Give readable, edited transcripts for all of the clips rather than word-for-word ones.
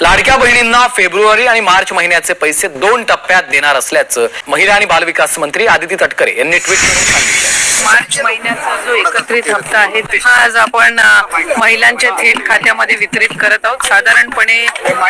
लाडक्या बहिणींना फेब्रुवारी आणि मार्च महिन्याचे पैसे 2 टप्प्यात देणार असल्याचं महिला आणि बालविकास मंत्री आदिती तटकरे यांनी ट्विट करून सांगितलं। मार्च महिन्याचा जो एकत्रित हप्ता आहे हा आज आपण महिलांच्या थेट खात्यामध्ये वितरित करत आहोत। साधारणपणे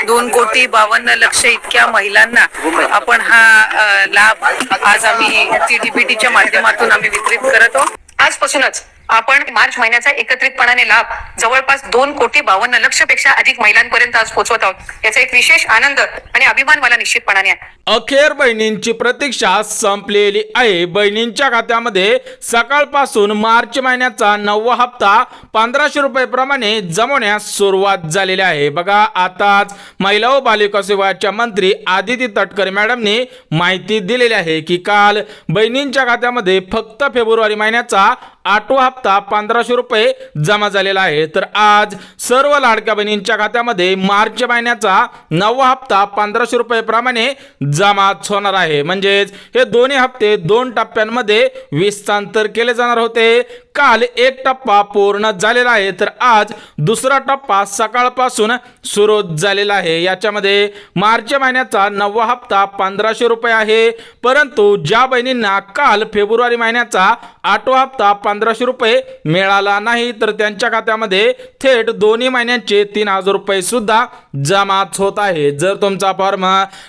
2,52,00,000 इतक्या महिलांना आपण हा लाभ आज आम्ही TDBTच्या माध्यमातून आम्ही वितरित करत आहोत। आजपासूनच आपण मार्च महिन्याचा एकत्रितपणाने लाभ जवळपास 2,52,00,000 पेक्षा अधिक महिलांपर्यंत आज पोहोचवत आहोत। याचा एक विशेष आनंद आणि अभिमान मला निश्चितपणाने आहे। अखेर बहिणींची प्रतीक्षा संपलेली आहे। बहिणींच्या खात्यामध्ये सकाळपासून मार्च महिन्याचा 9वा हप्ता 1500 रुपये प्रमाणे जमवण्यास सुरुवात झालेली आहे। बघा, आताच महिला व बालविकास विभागाच्या मंत्री आदिती तटकरे मॅडमने माहिती दिलेली आहे की काल बहिणींच्या खात्यामध्ये फक्त फेब्रुवारी महिन्याचा 8वा हप्ता 1500 रुपये जमा झालेला आहे। तर आज सर्व लाडक्या बहिणींच्या खात्यामध्ये मार्च महिन्याचा 9वा हप्ता 1500 रुपये प्रमाणे जमा होणार आहे। म्हणजेच हे दोन्ही हप्ते 2 टप्प्यांमध्ये विस्तांतर केले जाणार होते। काल एक टप्पा पूर्ण झालेला आहे, तर आज दुसरा टप्पा सकाळपासून सुरू झालेला आहे। याच्यामध्ये मार्च महिन्याचा 9वा हप्ता 1500 रुपये आहे, परंतु ज्या बहिणींना काल फेब्रुवारी महिन्याचा 8वा हप्ता 1500 रुपये मिळाला नाही, तर त्यांच्या खात्यामध्ये थेट दोन्ही महिन्यांचे 3000 रुपये सुद्धा जमा होत आहे। जर तुमचा फॉर्म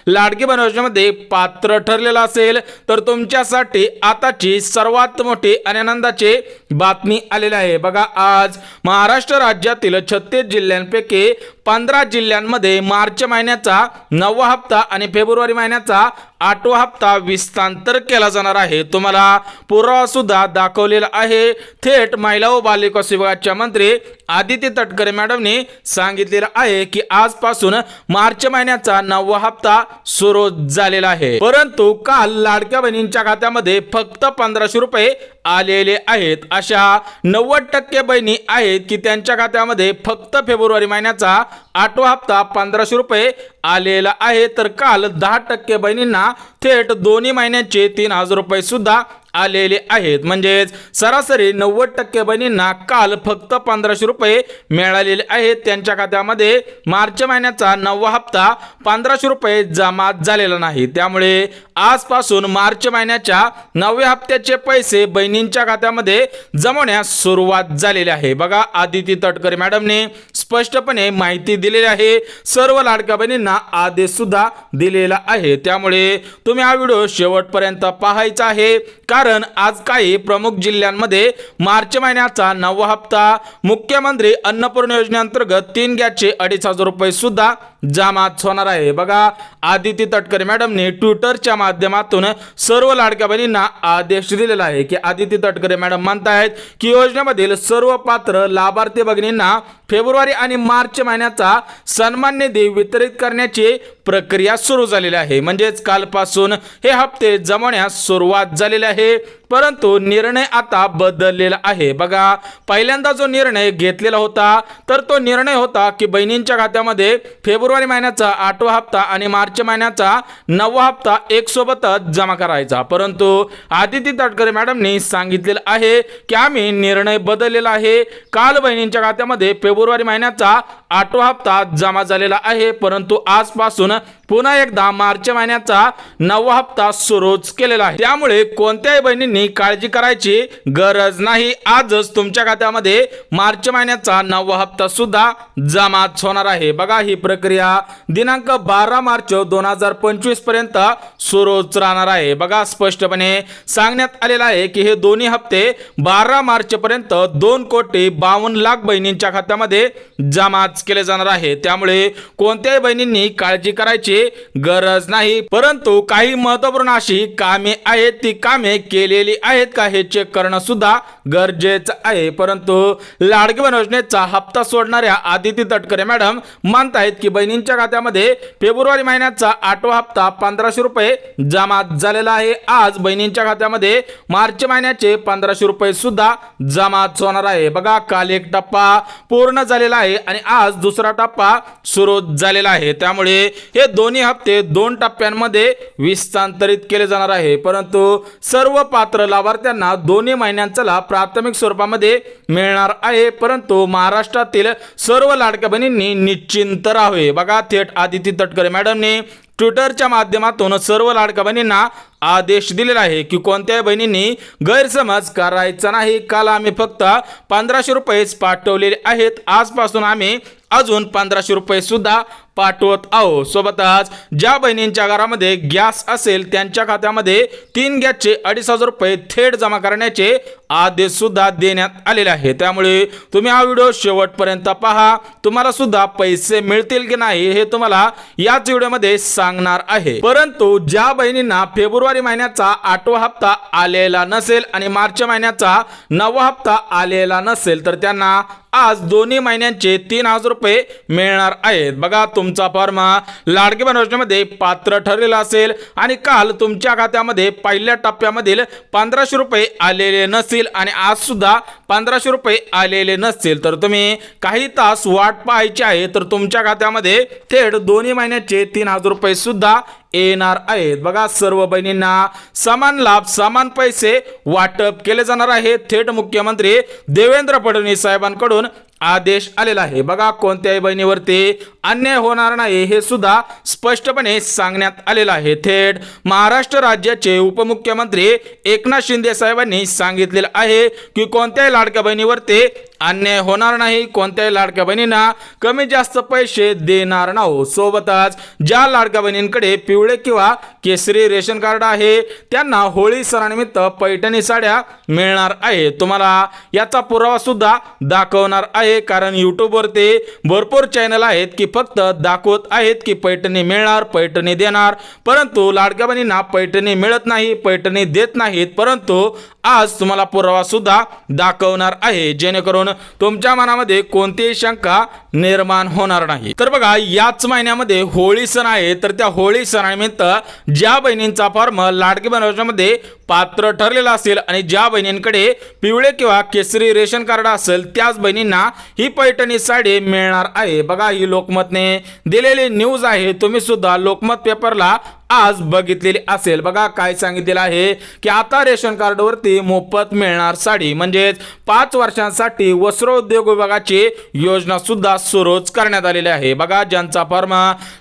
लाडकी बहीण योजनेमध्ये पात्र ठरलेला असेल तर तुमच्यासाठी आताची सर्वात मोठी आणि आनंदाची बातमी आलेली आहे। बघा, आज महाराष्ट्र राज्यातील 36 जिल्ह्यांपैकी 15 जिल्ह्यांमध्ये मार्च महिन्याचा 9वा हप्ता आणि फेब्रुवारी महिन्याचा 8वा हप्ता विस्तांतर केला जाणार आहे। तुम्हाला पुरावा सुद्धा दाखवलेला आहे। थेट महिला व बालविकास विभागाच्या मंत्री आदिती तटकरे मॅडमने सांगितलेलं आहे की आजपासून मार्च महिन्याचा 9वा हप्ता सुरू झालेला आहे, परंतु काल लाडक्या बहिणींच्या खात्यामध्ये फक्त 1500 रुपये आलेले आहेत। अशा 90% बहिणी आहेत की त्यांच्या खात्यामध्ये फक्त फेब्रुवारी महिन्याचा 8वा हप्ता 1500 रुपये आलेला आहे, तर काल 10% बहिणींना थेट दोन्ही महिन्यांचे 3000 रुपये सुद्धा आलेले आहेत। म्हणजेच सरासरी 90% बहिणींना काल फक्त 1500 रुपये मिळालेले आहेत। त्यांच्या खात्यामध्ये मार्च महिन्याचा 9वा हप्ता 1500 रुपये जमा झालेला नाही। त्यामुळे आजपासून मार्च महिन्याच्या 9व्या हप्त्याचे पैसे बहिणींच्या खात्यामध्ये जमवण्यास सुरुवात झालेली आहे। बघा, आदिती तटकरे मॅडमने स्पष्टपणे माहिती दिलेली आहे। सर्व लाडक्या बहिणींना आदेश सुद्धा दिलेला आहे, त्यामुळे तुम्ही हा व्हिडिओ शेवटपर्यंत पाहायचा आहे, कारण आज काही प्रमुख जिल्ह्यांमध्ये मार्च महिन्याचा 9वा हप्ता मुख्यमंत्री अन्नपूर्णा योजनेअंतर्गत 3 गॅसचे 2500 रुपये सुद्धा जमा होणार आहे। बघा, आदिती तटकरे मॅडमने ट्विटरच्या माध्यमातून सर्व लाडक्या बहिणींना आदेश दिलेला आहे की आदिती तटकरे मॅडम म्हणतायत की योजनेमधील सर्व पात्र लाभार्थी भगिनींना फेब्रुवारी आणि मार्च महिन्याचा सन्मान निधी वितरित करण्याची प्रक्रिया सुरू झालेली आहे। म्हणजेच कालपासून हे हप्ते जमवण्यास सुरुवात झालेली आहे, परंतु निर्णय आता बदललेला आहे। बघा, पहिल्यांदा जो निर्णय घेतलेला होता तर तो निर्णय होता की बहिणींच्या खात्यामध्ये फेब्रुवारी महिन्याचा 8वा हप्ता आणि मार्च महिन्याचा 9वा हप्ता एक सोबतच जमा करायचा, परंतु आदिती तटकरे मॅडमनी सांगितलेलं आहे की आम्ही निर्णय बदललेला आहे। काल बहिणींच्या खात्यामध्ये फेब्रुवारी महिन्याचा 8वा हप्ता जमा झालेला आहे, परंतु आजपासून पुन्हा एकदा मार्च महिन्याचा 9वा हप्ता सुरूच केलेला आहे। त्यामुळे कोणत्याही बहिणींनी काळजी करायची गरज नाही। आजच तुमच्या खात्यामध्ये मार्च महिन्याचा 9वा हप्ता सुद्धा जमा होणार आहे। बघा, ही प्रक्रिया दिनांक 12 मार्च 2025 पर्यंत सुरूच राहणार आहे। बघा, स्पष्टपणे सांगण्यात आलेलं आहे की हे दोन्ही हप्ते 12 मार्च पर्यंत 2,52,00,000 बहिणींच्या खात्यामध्ये जमा केले जाणार आहे। त्यामुळे कोणत्याही बहिणींनी काळजी करायची गरज नाही, परंतु काही महत्त्वपूर्ण अशी कामे आहेत, ती कामे केलेली आहेत का हे चेक करणं सुद्धा गरजेचं आहे। परंतु लाडकी बहीण योजनेचा हप्ता सोडणाऱ्या आदिती तटकरे मॅडम म्हणतायत की बहिणींच्या खात्यामध्ये फेब्रुवारी महिन्याचा 8वा हप्ता 1500 रुपये जमा झालेला आहे। आज बहिणींच्या खात्यामध्ये मार्च महिन्याचे 1500 रुपये सुद्धा जमा होणार आहे। बघा, काल एक टप्पा पूर्ण झालेला आहे आणि आज दुसरा टप्पा सुरू झालेला आहे। त्यामुळे हे दोन दोन्ही हप्ते 2 टप्प्यांमध्ये विस्तांतरित केले जाणार आहे, परंतु सर्व पात्र लाभार्थ्यांना दोन्ही महिन्यांचा लाभ प्राथमिक स्वरूपामध्ये मिळणार आहे. परंतु महाराष्ट्रातील सर्व लाडक्या बहिणींनी निश्चिंत राहावे. बघा, थेट आदिती तटकरे मॅडमने ट्विटरच्या माध्यमातून सर्व लाडक्या बहिणींना आदेश दिलेला आहे की कोणत्याही बहिणींनी गैरसमज करायचा नाही. काल आम्ही फक्त 1500 रुपयेच पाठवलेले आहेत. आजपासून आम्ही अजून 1500 रुपये सुद्धा पाठवत आहोत. सोबतच ज्या बहिणींच्या घरामध्ये गॅस असेल त्यांच्या खात्यामध्ये 3 गॅसचे 2500 रुपये थेट जमा करण्याचे आदेश सुद्धा देण्यात आलेले आहे. त्यामुळे तुम्ही हा व्हिडिओ शेवटपर्यंत पहा. तुम्हाला सुद्धा पैसे मिळतील की नाही हे तुम्हाला याच व्हिडिओमध्ये सांगणार आहे. परंतु ज्या बहिणींना फेब्रुवारी महिन्याचा 8वा हप्ता आलेला नसेल आणि मार्च महिन्याचा 9वा हप्ता आलेला नसेल तर त्यांना आज दोन्ही महिन्यांचे 3000 रुपये मिळणार आहेत. बघा, तुमचा फॉर्म लाडकी बहीण योजनेमध्ये पात्र ठरलेला असेल आणि काल तुमच्या खात्यामध्ये पहिल्या टप्प्यामधील 1500 रुपये आलेले नसतील आणि आज सुद्धा 1500 रुपये आलेले नसतील तर तुम्ही काही तास वाट पाहायची आहे. तर तुमच्या खात्यामध्ये थेट दोन्ही महिन्याचे 3000 रुपये सुद्धा येणार आहेत. बघा, सर्व बहिणींना समान लाभ समान पैसे वाटप केले जाणार आहे. थेट मुख्यमंत्री देवेंद्र फडणवीस साहेबांकडून आदेश आलेला आहे. बघा, कोणत्याही बहिणीवरती अन्याय होणार नाही हे सुद्धा स्पष्टपणे सांगण्यात आलेलं आहे. थेट महाराष्ट्र राज्याचे उपमुख्यमंत्री एकनाथ शिंदे साहेबांनी सांगितलेलं आहे की कोणत्याही लाडक्या बहिणीवरती अन्याय होणार नाही, कोणत्याही लाडक्या बहिणींना कमी जास्त पैसे देणार नाही. सोबतच ज्या लाडक्या बहिणींकडे पिवळे किंवा केसरी रेशन कार्ड आहे त्यांना होळी सणानिमित्त पैठणी साड्या मिळणार आहे. तुम्हाला याचा पुरावा सुद्धा दाखवणार आहे, कारण यूट्यूबवरती भरपूर चॅनल आहेत की फक्त दाखवत आहेत की पैठणी मिळणार, पैठणी देणार, परंतु लाडक्या बहिणींना पैठणी मिळत नाही, पैठणी देत नाहीत. परंतु आज तुम्हाला पुरावा सुद्धा दाखवणार आहे जेणेकरून तुमच्या मनामध्ये कोणतीही शंका निर्माण होणार नाही. तर बघा, याच महिन्यामध्ये होळी सण आहे, तर त्या होळी सणानिमित्त ज्या बहिणींचा फॉर्म लाडकी बहीण योजनेमध्ये पात्र ठरलेला असेल आणि ज्या बहिणींकडे पिवळे किंवा केसरी रेशन कार्ड असेल त्याच बहिणींना ही पैठणी साडी मिळणार आहे. बघा, ही लोकमतने दिलेली न्यूज आहे. तुम्ही सुद्धा लोकमत पेपरला आज बघितलेली असेल. बघा, काय सांगितलेलं आहे की आता रेशन कार्डवरती मोफत मिळणार साडी, म्हणजेच 5 वर्षांसाठी वस्त्रोद्योग विभागाची योजना सुद्धा सुरूच करण्यात आलेली आहे. बघा, ज्यांचा फॉर्म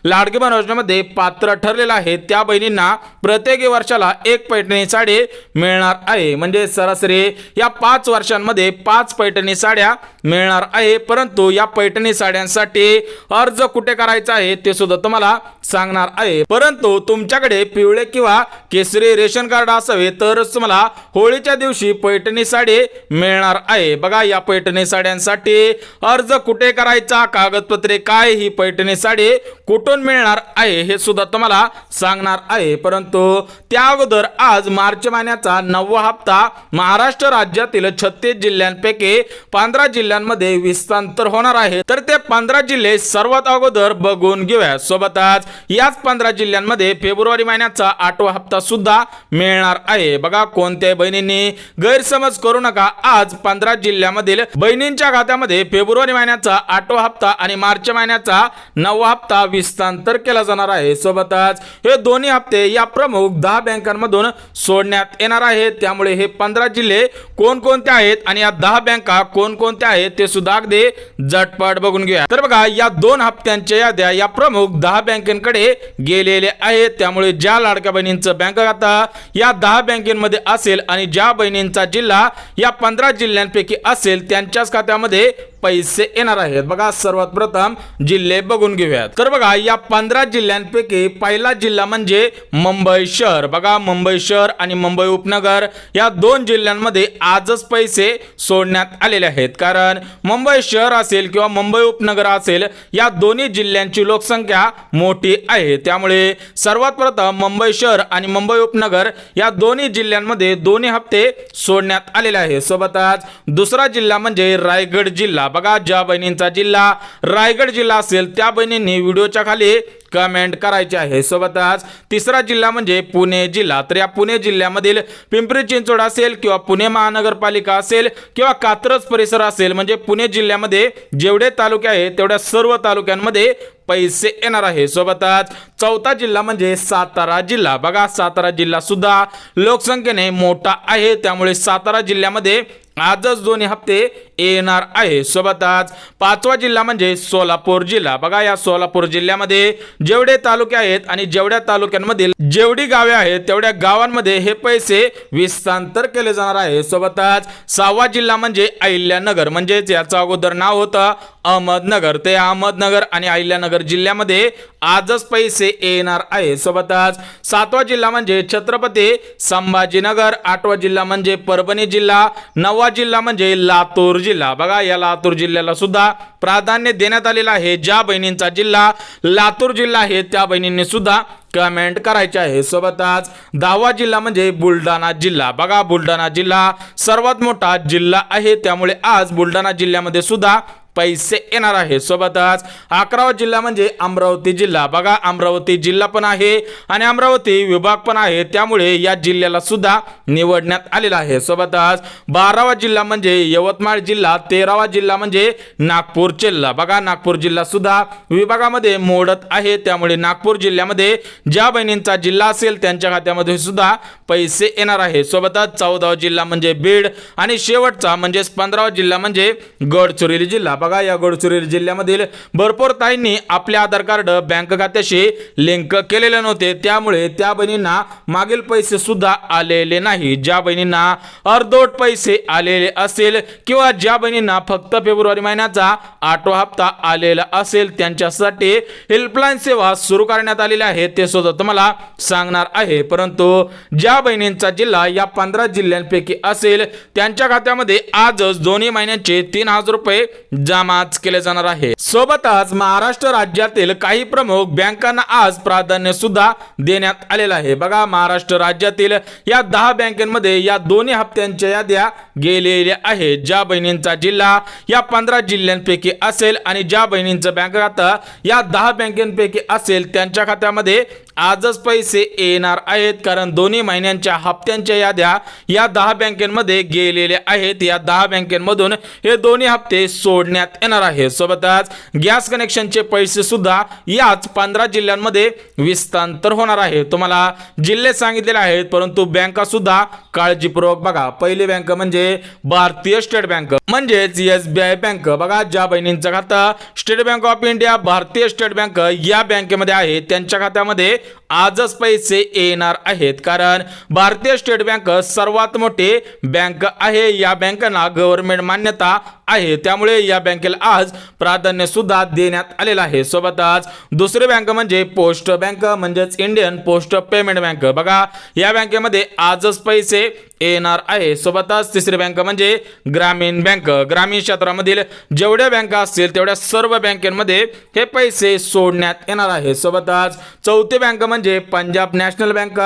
लाडकी बहीण योजनेमध्ये पात्र ठरलेला आहे त्या बहिणींना प्रत्येक वर्षाला एक पैठणी साडी मिळणार आहे. म्हणजे सरासरी या 5 वर्षांमध्ये 5 पैठणी साड्या मिळणार आहे. परंतु या पैठणी साड्यांसाठी अर्ज कुठे करायचा आहे ते सुद्धा तुम्हाला सांगणार आहे. परंतु तुमच्याकडे पिवळे किंवा केसरी रेशन कार्ड असावे तरच तुम्हाला होळीच्या दिवशी पैठणी साडी मिळणार आहे. बघा, या पैठणी साड्यांसाठी अर्ज कुठे करायचा, कागदपत्रे काय, ही पैठणी साडी कुठून मिळणार आहे हे सुद्धा तुम्हाला सांगणार आहे. परंतु त्या अगोदर आज मार्च महिन्याचा 9वा हप्ता महाराष्ट्र राज्यातील 36 जिल्ह्यांपैकी 15 जिल्ह्यांमध्ये विस्तांतर होणार आहे. तर ते 15 जिल्हे सर्वात अगोदर बघून घेऊया. सोबतच याच 15 जिल्ह्यांमध्ये फेब्रुवारी महिन्याचा 8वा हप्ता सुद्धा मिळणार आहे. बघा, कोणत्याही बहिणींनी गैरसमज करू नका. आज 15 जिल्ह्यामधील बहिणींच्या खात्यामध्ये फेब्रुवारी महिन्याचा 8वा हप्ता आणि मार्च महिन्याचा 9वा हप्ता विस्तांतर केला जाणार आहे. सोबतच हे दोन्ही हप्ते या प्रमुख 10 बँकांमधून सोडण्यात येणार आहेत. त्यामुळे हे 15 जिल्हे कोणकोणते आहेत आणि या 10 बँका कोणकोणत्या आहेत ते सुद्धा अगदी झटपट बघून घ्या. तर बघा, या 2 हप्त्यांच्या याद्या या प्रमुख 10 बँकांकडे गेलेले आहेत. त्यामुळे ज्या लाडक्या बहिणींचं बँक खाता या 10 बँकेमध्ये असेल आणि ज्या बहिणींचा जिल्हा या 15 जिल्ह्यांपैकी असेल त्यांच्याच खात्यामध्ये पैसे येणार आहेत. बघा, सर्वात प्रथम जिल्हे बघून घेऊयात. तर बघा, या 15 जिल्ह्यांपैकी पहिला जिल्हा म्हणजे मुंबई शहर. बघा, मुंबई शहर आणि मुंबई उपनगर या 2 जिल्ह्यांमध्ये आजच पैसे सोडण्यात आलेले आहेत. कारण मुंबई शहर असेल किंवा मुंबई उपनगर असेल या दोन्ही जिल्ह्यांची लोकसंख्या मोठी आहे. त्यामुळे सर्वात प्रथम मुंबई शहर आणि मुंबई उपनगर या दोन्ही जिल्ह्यांमध्ये दोन्ही हप्ते सोडण्यात आलेले आहे. सोबतच दुसरा जिल्हा म्हणजे रायगड जिल्हा. जिल्हा बघा, ज्या बहिणींचा जिल्हा रायगड जिल्हा असेल त्या बहिणींनी व्हिडिओच्या खाली कमेंट करायचे आहे. सोबतच तिसरा जिल्हा म्हणजे पुणे जिल्हा. तर या पुणे जिल्ह्यामधील पिंपरी चिंचवड असेल किंवा पुणे महानगरपालिका असेल किंवा कात्रज परिसर असेल, म्हणजे पुणे जिल्ह्यामध्ये जेवढे तालुके आहेत तेवढ्या सर्व तालुक्यांमध्ये पैसे येणार आहे. सोबतच चौथा जिल्हा म्हणजे सातारा जिल्हा बघा, सातारा जिल्हा सुद्धा लोकसंख्येने मोठा आहे, त्यामुळे सातारा जिल्ह्यामध्ये आजच दोन्ही हप्ते येणार आहे. सोबतच पाचवा जिल्हा म्हणजे सोलापूर जिल्हा बघा, या सोलापूर जिल्ह्यामध्ये जेवढे तालुके आहेत आणि जेवढ्या तालुक्यांमधील जेवढी गावे आहेत तेवढ्या गावांमध्ये हे पैसे विस्तांतर केले जाणार आहे. सोबतच सहावा जिल्हा म्हणजे अहिल्यानगर, म्हणजेच याचं अगोदर नाव होतं अहमदनगर. ते अहमदनगर आणि अहिल्यानगर जिल्ह्यामध्ये आजच पैसे येणार आहे. सोबतच सातवा जिल्हा म्हणजे छत्रपती संभाजीनगर, आठवा जिल्हा म्हणजे परभणी जिल्हा, नववा जिल्हा म्हणजे लातूर जिल्हा बघा, या लातूर जिल्ह्याला सुद्धा प्राधान्य देण्यात आलेलं आहे. ज्या बहिणींचा जिल्हा लातूर जिल्हा आहे त्या बहिणींनी सुद्धा कमेंट करायचे आहे. सोबतच दहावा जिल्हा म्हणजे बुलढाणा जिल्हा बघा, बुलढाणा जिल्हा सर्वात मोठा जिल्हा आहे, त्यामुळे आज बुलढाणा जिल्ह्यामध्ये सुद्धा पैसे येणार आहे. सोबतच 11वा जिल्हा म्हणजे अमरावती जिल्हा बघा, अमरावती जिल्हा पण आहे आणि अमरावती विभाग पण आहे, त्यामुळे या जिल्ह्याला सुद्धा निवडण्यात आलेला आहे. सोबतच 12वा जिल्हा म्हणजे यवतमाळ जिल्हा, 13वा जिल्हा म्हणजे नागपूर जिल्हा बघा, नागपूर जिल्हा सुद्धा विभागामध्ये मोडत आहे, त्यामुळे नागपूर जिल्ह्यामध्ये ज्या बहिणींचा जिल्हा असेल त्यांच्या खात्यामध्ये सुद्धा पैसे येणार आहे. सोबतच 14वा जिल्हा म्हणजे बीड आणि शेवटचा म्हणजे 15वा जिल्हा म्हणजे गडचिरोली जिल्हा बघा, या गडचिरोली जिल्ह्यामधील भरपूर ताईंनी आपले आधार कार्ड बँक खात्याशी लिंक केलेले नव्हते, त्यामुळे त्या बहिणींना मागील पैसे सुद्धा आलेले नाही. ज्या बहिणींना अर्धवट पैसे आलेले असेल किंवा ज्या बहिणींना फक्त फेब्रुवारी महिन्याचा 8वा हप्ता आलेला असेल त्यांच्यासाठी हेल्पलाईन सेवा सुरू करण्यात आलेली आहे, ते सुद्धा तुम्हाला सांगणार आहे. परंतु ज्या बहिणींचा जिल्हा या 15 जिल्ह्यांपैकी असेल त्यांच्या खात्यामध्ये आजच दोन्ही महिन्यांचे 3000 रुपये जमाच केले जाणार आहे. सोबतच महाराष्ट्र राज्यातील काही प्रमुख बँकांना आज प्राधान्य सुद्धा देण्यात आलेलं आहे बघा, महाराष्ट्र राज्यातील या 10 बँकांमध्ये या दोन्ही हप्त्यांच्या याद्या गेलेल्या आहेत. ज्या बहिणींचा जिल्हा या 15 जिल्ह्यांपैकी असेल आणि ज्या बहिणींचं बँक खातं या 10 बँकांपैकी असेल त्यांच्या खात्यामध्ये आजच पैसे येणार आहेत, कारण दोन्ही महिन्यांच्या हप्त्यांच्या याद्या या 10 बँकांमध्ये गेलेल्या आहेत. या 10 बँकांमधून हे दोन्ही हप्ते सोडण्यात येणार आहे. सोबतच गॅस कनेक्शनचे पैसे सुद्धा याच 15 जिल्ह्यांमध्ये विस्तांतर होणार आहे. तुम्हाला जिल्हे सांगितलेले आहेत, परंतु बँका सुद्धा काळजीपूर्वक बघा. पहिली बँक म्हणजे भारतीय स्टेट बँक म्हणजेच SBI बँक बघा, ज्या बहिणींचं खातं स्टेट बँक ऑफ इंडिया भारतीय स्टेट बँक या बँकेमध्ये आहे त्यांच्या खात्यामध्ये आजच पैसे येणार आहेत, कारण भारतीय स्टेट बँक सर्वात मोठी बँक आहे. या बँकांना गव्हर्नमेंट मान्यता आहे, त्यामुळे या बँकेला आज प्राधान्य सुद्धा देण्यात आलेलं आहे. सोबतच दुसरी बँक म्हणजे पोस्ट बँक म्हणजेच इंडियन पोस्ट पेमेंट बँक बघा, या बँकेमध्ये आजच पैसे येणार आहे. सोबतच तिसरी बँक म्हणजे ग्रामीण बँक, ग्रामीण क्षेत्रामधील जेवढ्या बँका असतील तेवढ्या सर्व बँकांमध्ये हे पैसे सोडण्यात येणार आहे. सोबतच चौथी बँक म्हणजे पंजाब नॅशनल बँक,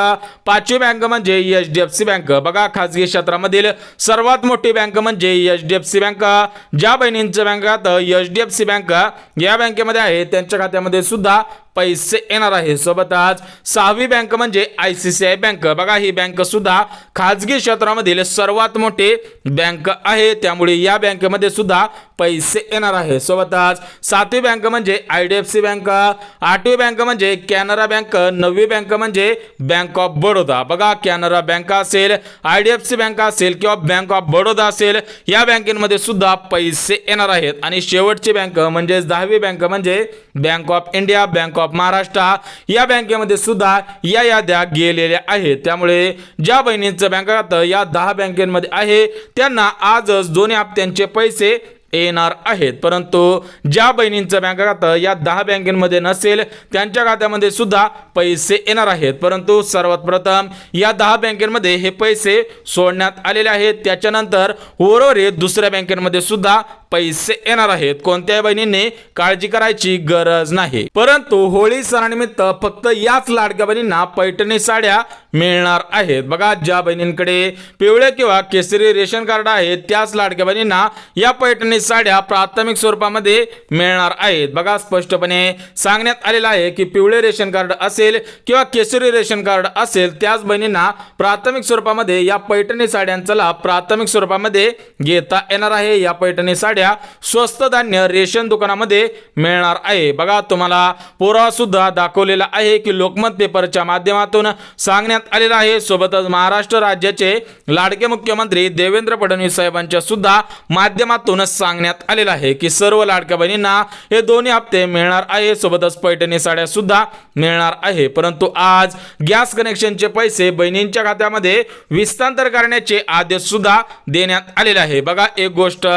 पाचवी बँक म्हणजे HDFC बँक बघा, खासगी क्षेत्रामधील सर्वात मोठी बँक म्हणजे HDFC बँक. ज्या बहिणींचं बँक खातं HDFC बँक या बँकेमध्ये आहे त्यांच्या खात्यामध्ये सुद्धा पैसे येणार आहे. सोबतच सहावी बँक म्हणजे ICICI बँक बघा, ही बँक सुद्धा खाजगी क्षेत्रामधील सर्वात मोठी बँक आहे, त्यामुळे या बँकेमध्ये सुद्धा पैसे येणार आहे. सोबतच सातवी बँक म्हणजे IDFC बँक, आठवी बँक म्हणजे कॅनरा बँक, नववी बँक म्हणजे बँक ऑफ बडोदा बघा, कॅनरा बँक असेल, IDFC बँक असेल किंवा बँक ऑफ बडोदा असेल या बँकेमध्ये सुद्धा पैसे येणार आहेत. आणि शेवटची बँक म्हणजे 10वी बँक म्हणजे bank of India bank of Maharashtra या बँकेमध्ये सुद्धा या याद्या गेलेल्या आहेत, त्यामुळे ज्या बहिणींचं बँक खातं या 10 बँकांमध्ये आहे त्यांना आजच दोन्ही हप्त्यांचे पैसे येणार आहेत. परंतु ज्या बहिणींचं बँक खातं या 10 बँकांमध्ये नसेल त्यांच्या खात्यामध्ये सुद्धा पैसे येणार आहेत, परंतु सर्वात प्रथम या 10 बँकांमध्ये हे पैसे सोडण्यात आलेले आहेत. त्याच्यानंतर उर्वरित दुसऱ्या बँकांमध्ये सुद्धा पैसे येणार आहेत. कोणत्याही बहिणींनी काळजी करायची गरज नाही. परंतु होळी सणानिमित्त फक्त याच लाडक्या बहिणींना पैठणी साड्या मिळणार आहेत. बघा, ज्या बहिणींकडे पिवळे किंवा केसरी रेशन कार्ड आहे त्याच लाडक्या बहिणींना या पैठणी साड्या प्राथमिक स्वरूपामध्ये मिळणार आहेत. बघा, स्पष्टपणे सांगण्यात आलेलं आहे की पिवळे रेशन कार्ड असेल किंवा केसरी रेशन कार्ड असेल त्याच बहिणींना प्राथमिक स्वरूपामध्ये या पैठणी साड्यांचा लाभ प्राथमिक स्वरूपामध्ये घेता येणार आहे. या पैठणी साड्या स्वस्त धान्य रेशन दुकानामध्ये मिळणार आहे. बघा, तुम्हाला पुरावा सुद्धा दाखवलेला आहे की लोकमत पेपरच्या माध्यमातून सांगण्यात आलेला आहे. सोबतच महाराष्ट्र राज्याचे लाडके मुख्यमंत्री देवेंद्र फडणवीस साहेबांच्या सुद्धा माध्यमातून सांगण्यात आलेलं आहे की सर्व लाडक्या बहिणींना हे दोन्ही हप्ते मिळणार आहे. सोबतच पैठणी साड्या सुद्धा मिळणार आहे. परंतु आज गॅस कनेक्शनचे पैसे बहिणींच्या खात्यामध्ये विस्तांतर करण्याचे आदेश सुद्धा देण्यात आलेले आहे. बघा, एक गोष्ट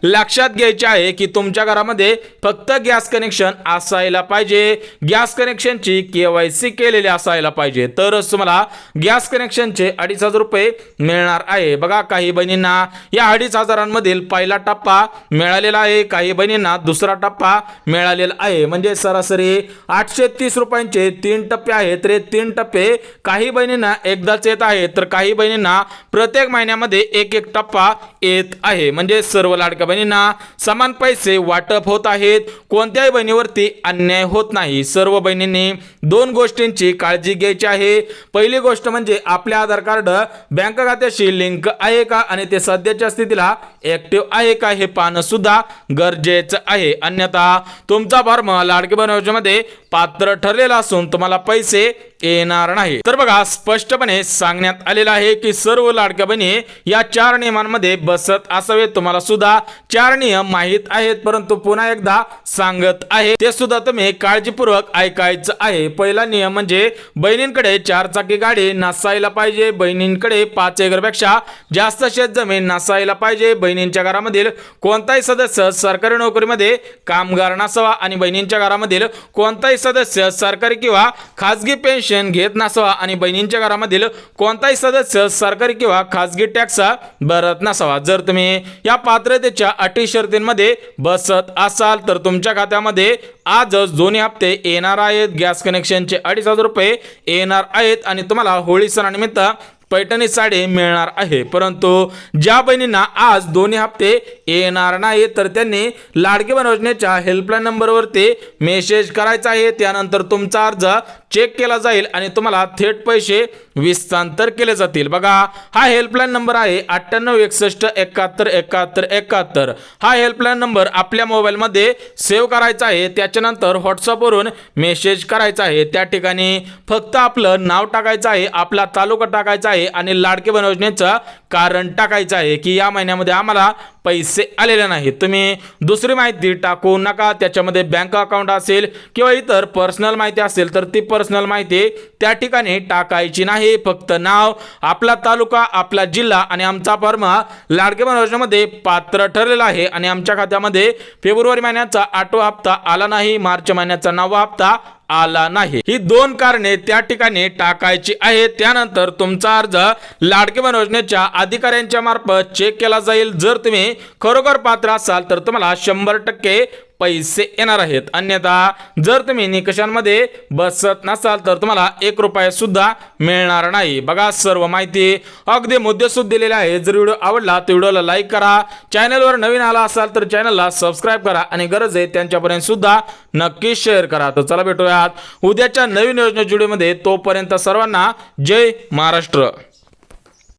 लक्षात घ्यायची आहे की तुमच्या घरामध्ये फक्त गॅस कनेक्शन असायला पाहिजे. गॅस कनेक्शनची KYC केलेली असायला पाहिजे तरच तुम्हाला गॅस कनेक्शनचे 2,500 रुपये मिळणार आहे. बघा, काही बहिणींना या 2,500 पहिला टप्पा मिळालेला आहे, काही बहिणींना दुसरा टप्पा मिळालेला आहे. म्हणजे सरासरी 830 रुपयांचे 3 टप्पे आहेत. तर 3 टप्पे काही बहिणींना एकदाच येत आहे तर काही बहिणींना प्रत्येक महिन्यामध्ये एक टप्पा येत आहे. म्हणजे सर्व लाडक्या बहिणींना समान पैसे वाटप होत आहेत. कोणत्याही बहिणीवरती अन्याय होत नाही. सर्व बहिणींनी 2 गोष्टींची काळजी घ्यायची आहे. पहिली गोष्ट म्हणजे आपले आधार कार्ड बँक खात्याशी लिंक आहे का आणि ते सध्याच्या स्थितीला ऍक्टिव्ह आहे का हे पाहणं सुद्धा गरजेचं आहे. अन्यथा तुमचा फॉर्म लाडकी बहीण योजनेमध्ये पात्र ठरलेला असून तुम्हाला पैसे येणार नाही. तर बघा, स्पष्टपणे सांगण्यात आलेलं आहे की सर्व लाडक्या बहिणी या 4 नियमांमध्ये बसत असावे. तुम्हाला सुद्धा 4 नियम माहीत आहेत, परंतु पुन्हा एकदा सांगत आहे ते सुद्धा तुम्ही काळजीपूर्वक ऐकायचं आहे. पहिला नियम म्हणजे बहिणींकडे 4 चाकी गाडी नसायला पाहिजे. बहिणींकडे 5 एकरपेक्षा जास्त शेत जमीन नसायला पाहिजे. बहिणींच्या घरामधील कोणताही सदस्य सरकारी नोकरीमध्ये कामगार नसावा आणि बहिणींच्या घरामधील कोणताही सदस्य सरकारी किंवा खाजगी पेन्शन घेत नसावा आणि बहिणींच्या घरामधील कोणताही सदस्य सरकारी किंवा खाजगी टॅक्स भरत नसावा. जर तुम्ही या पात्रतेच्या अटी शर्तींमध्ये बसत असाल तर तुमच्या खात्यामध्ये आजच दोन्ही हप्ते येणार आहेत. गॅस कनेक्शनचे 2,500 रुपये येणार आहेत आणि तुम्हाला होळी सणानिमित्त पैठणी साडी मिळणार आहे. परंतु ज्या बहिणींना आज दोन्ही हप्ते येणार नाही तर त्यांनी लाडकी बहीण योजनेच्या हेल्पलाईन नंबरवरती मेसेज करायचा आहे. त्यानंतर तुमचा अर्ज चेक केला जाईल आणि तुम्हाला थेट पैसे विस्तांतर केले जातील. बघा, हा हेल्पलाईन नंबर आहे 9861717171. हा हेल्पलाईन नंबर आपल्या मोबाईलमध्ये सेव्ह करायचा आहे. त्याच्यानंतर व्हॉट्सअपवरून मेसेज करायचा आहे. त्या ठिकाणी फक्त आपलं नाव टाकायचं आहे, आपला तालुका टाकायचा आहे आणि लाडकी बहीण योजनेचं कारण टाकायचं आहे की या महिन्यामध्ये आम्हाला पैसे आलेले नाही. तुम्ही दुसरी माहिती टाकू नका. त्याच्यामध्ये बँक अकाउंट असेल किंवा इतर पर्सनल माहिती असेल तर ती पर्सनल माहिती त्या ठिकाणी टाकायची नाही. फक्त नाव, आपला तालुका, आपला जिल्हा आणि आमचा फॉर्म लाडकी बहीण योजनेमध्ये पात्र ठरलेला आहे आणि आमच्या खात्यामध्ये फेब्रुवारी महिन्याचा 8वा हप्ता आला नाही, मार्च महिन्याचा 9वा हप्ता आला नाही. ही 2 कारणे त्या ठिकाणी टाकायची आहेत. त्यानंतर तुमचा अर्ज लाडकी बहीण योजनेच्या अधिकाऱ्यांच्या मार्फत चेक केला जाईल. जर तुम्ही खरोखर पात्र असाल तर तुम्हाला 100% पैसे येणार आहेत. अन्यथा जर तुम्ही निकषांमध्ये बसत नसाल तर तुम्हाला 1 रुपया सुद्धा मिळणार नाही. बघा, सर्व माहिती अगदी मुद्देसूद दिलेली आहे. जर व्हिडिओ आवडला तर व्हिडिओला लाईक करा. चॅनलवर नवीन आला असाल तर चॅनलला सबस्क्राईब करा आणि गरज आहे त्यांच्यापर्यंत सुद्धा नक्की शेअर करा. तर चला भेटूयात उद्याच्या नवीन योजना व्हिडिओमध्ये. तोपर्यंत सर्वांना जय महाराष्ट्र.